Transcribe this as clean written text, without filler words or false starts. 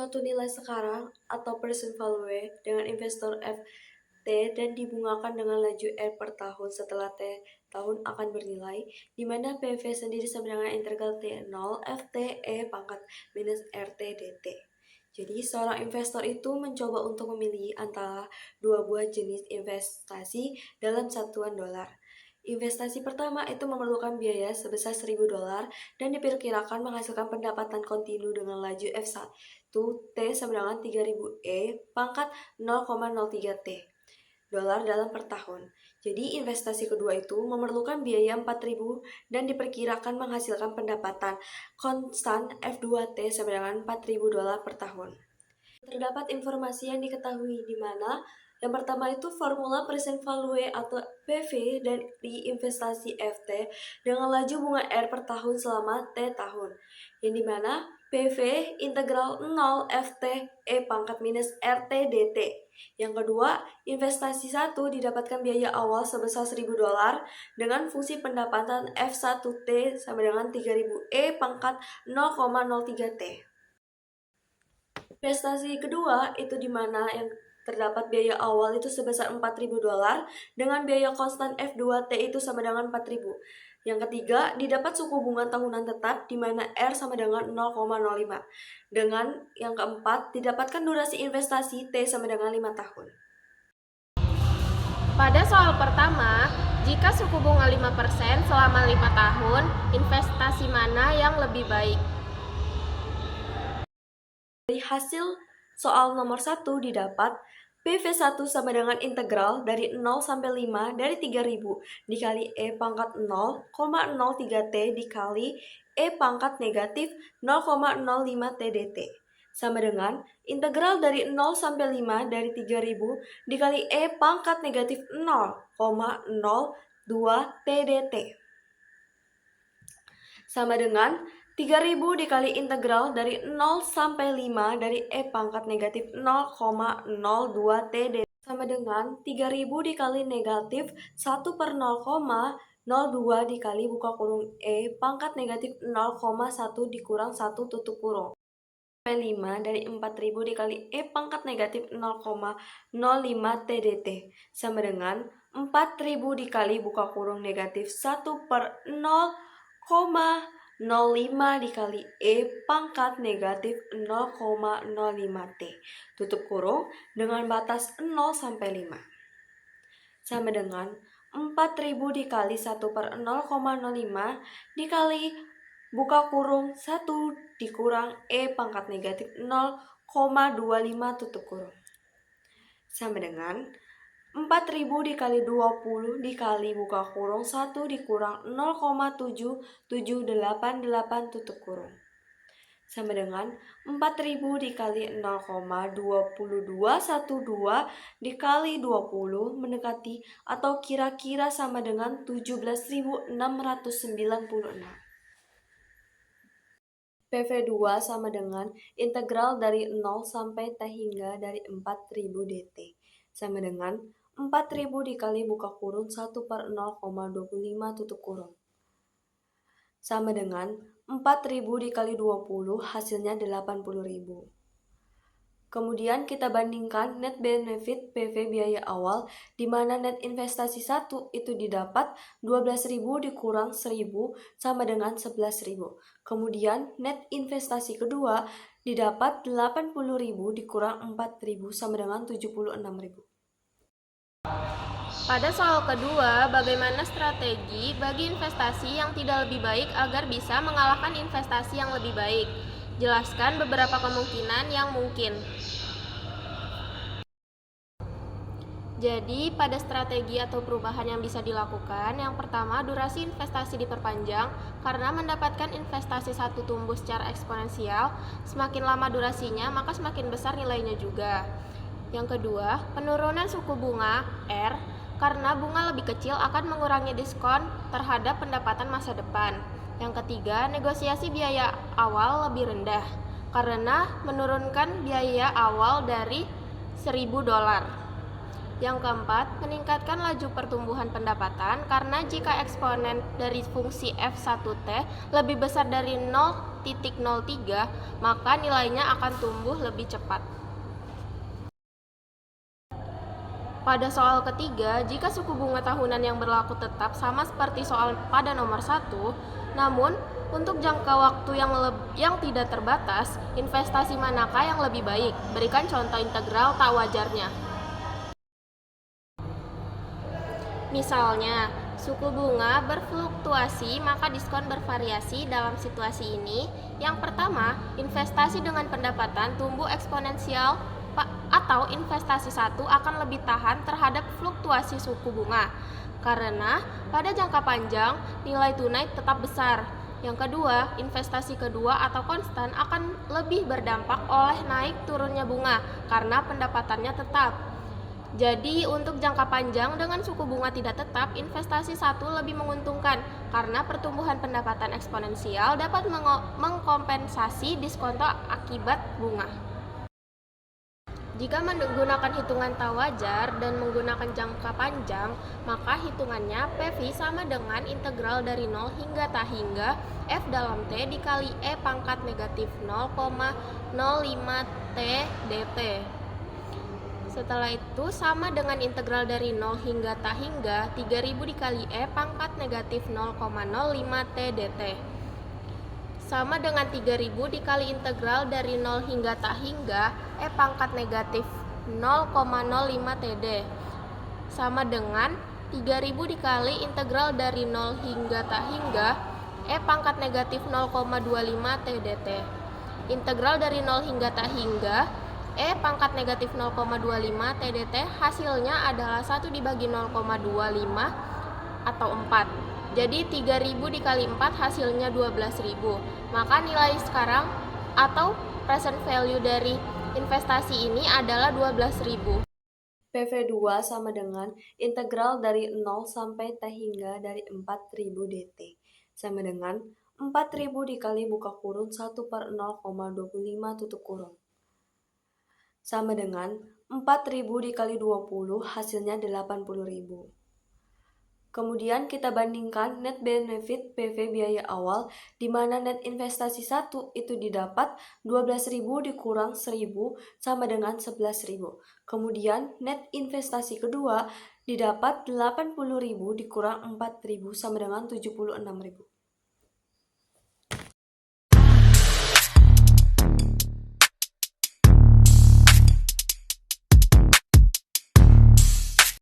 suatu nilai sekarang atau present value dengan investor FT dan dibungakan dengan laju R per tahun setelah T tahun akan bernilai, di mana PV sendiri sama dengan integral T0 FT E pangkat minus RT DT. Jadi, seorang investor itu mencoba untuk memilih antara dua buah jenis investasi dalam satuan dolar. Investasi pertama itu memerlukan biaya sebesar $1.000 dan diperkirakan menghasilkan pendapatan kontinu dengan laju F1 T sama dengan 3000 E pangkat 0,03 T dolar dalam per tahun. Jadi investasi kedua itu memerlukan biaya 4.000 dan diperkirakan menghasilkan pendapatan konstan F2T sama dengan $4.000 per tahun. Terdapat informasi yang diketahui di mana yang pertama itu formula present value atau PV dan di investasi FT dengan laju bunga R per tahun selama T tahun. Yang dimana PV integral 0 FT E pangkat minus RT DT. Yang kedua, investasi 1 didapatkan biaya awal sebesar $1.000 dengan fungsi pendapatan F1T sama dengan 3000 E pangkat 0,03 T. Investasi kedua itu di mana yang terdapat biaya awal itu sebesar $4.000 dengan biaya konstan F2T itu sama dengan 4.000. Yang ketiga, didapat suku bunga tahunan tetap di mana R sama dengan 0,05. Dengan yang keempat, didapatkan durasi investasi T sama dengan 5 tahun. Pada soal pertama, jika suku bunga 5% selama 5 tahun, investasi mana yang lebih baik? Dari hasil soal nomor 1 didapat PV1 sama dengan integral dari 0 sampai 5 dari 3000 dikali E pangkat 0,03 T dikali E pangkat negatif 0,05 T dt. Sama dengan integral dari 0 sampai 5 dari 3000 dikali E pangkat negatif 0,02 T dt. Sama dengan 3000 dikali integral dari 0 sampai 5 dari E pangkat negatif 0,02 T dt sama dengan 3000 dikali negatif 1 per 0,02 dikali buka kurung E pangkat negatif 0,1 dikurang 1 tutup kurung. Sampai 5 dari 4000 dikali E pangkat negatif 0,05 T dt sama dengan 4000 dikali buka kurung negatif 1 per 0,05 dikali E pangkat negatif 0,05 T tutup kurung dengan batas 0 sampai 5 sama dengan 4000 dikali 1 per 0,05 dikali buka kurung 1 dikurang E pangkat negatif 0,25 tutup kurung sama dengan 4000 dikali 20 dikali buka kurung 1 dikurang 0,7788 tutup kurung sama dengan 4000 dikali 0,2212 dikali 20 mendekati atau kira-kira sama dengan 17.696. PV2 sama dengan integral dari 0 sampai T hingga dari 4000 dt sama dengan 4000 dikali buka kurung 1 per 0,25 tutup kurung sama dengan 4000 dikali 20 hasilnya 80.000. Kemudian kita bandingkan net benefit PV biaya awal di mana net investasi 1 itu didapat 12.000 dikurang 1.000 sama dengan 11.000. Kemudian net investasi kedua didapat 80.000 dikurang 4.000 sama dengan 76.000. Pada soal kedua, bagaimana strategi bagi investasi yang tidak lebih baik agar bisa mengalahkan investasi yang lebih baik? Jelaskan beberapa kemungkinan yang mungkin. Jadi, pada strategi atau perubahan yang bisa dilakukan, yang pertama, durasi investasi diperpanjang karena mendapatkan investasi satu tumbuh secara eksponensial, semakin lama durasinya, maka semakin besar nilainya juga. Yang kedua, penurunan suku bunga R karena bunga lebih kecil akan mengurangi diskon terhadap pendapatan masa depan. Yang ketiga, negosiasi biaya awal lebih rendah karena menurunkan biaya awal dari $1.000. Yang keempat, meningkatkan laju pertumbuhan pendapatan karena jika eksponen dari fungsi F1T lebih besar dari 0 0,03, maka nilainya akan tumbuh lebih cepat. Pada soal ketiga, jika suku bunga tahunan yang berlaku tetap sama seperti soal pada nomor 1, namun untuk jangka waktu yang tidak terbatas, investasi manakah yang lebih baik? Berikan contoh integral tak wajarnya. Misalnya, suku bunga berfluktuasi maka diskon bervariasi. Dalam situasi ini, yang pertama, investasi dengan pendapatan tumbuh eksponensial atau investasi satu akan lebih tahan terhadap fluktuasi suku bunga karena pada jangka panjang nilai tunai tetap besar. Yang kedua, investasi kedua atau konstan akan lebih berdampak oleh naik turunnya bunga karena pendapatannya tetap. Jadi untuk jangka panjang dengan suku bunga tidak tetap, investasi satu lebih menguntungkan karena pertumbuhan pendapatan eksponensial dapat mengkompensasi diskonto akibat bunga. Jika menggunakan hitungan tak wajar dan menggunakan jangka panjang, maka hitungannya PV sama dengan integral dari 0 hingga tak hingga F dalam T dikali E pangkat negatif 0,05 T dt. Setelah itu sama dengan integral dari 0 hingga tak hingga 3000 dikali E pangkat negatif 0,05 T dt. Sama dengan 3000 dikali integral dari 0 hingga tak hingga E pangkat negatif 0,05 TD. Sama dengan 3000 dikali integral dari 0 hingga tak hingga E pangkat negatif 0,25 TDT. Integral dari 0 hingga tak hingga E pangkat negatif 0,25 TDT hasilnya adalah 1 dibagi 0,25 atau 4. Jadi 3000 dikali 4 hasilnya 12000. Maka nilai sekarang atau present value dari investasi ini adalah 12000. PV2 sama dengan integral dari 0 sampai T hingga dari 4000 dt. Sama dengan 4000 dikali buka kurung 1 per 0,25 tutup kurung. Sama dengan 4000 dikali 20 hasilnya 80.000. Kemudian kita bandingkan net benefit PV biaya awal di mana net investasi 1 itu didapat 12.000 dikurang 1.000 sama dengan 11.000. Kemudian net investasi kedua didapat 80.000 dikurang 4.000 sama dengan 76.000.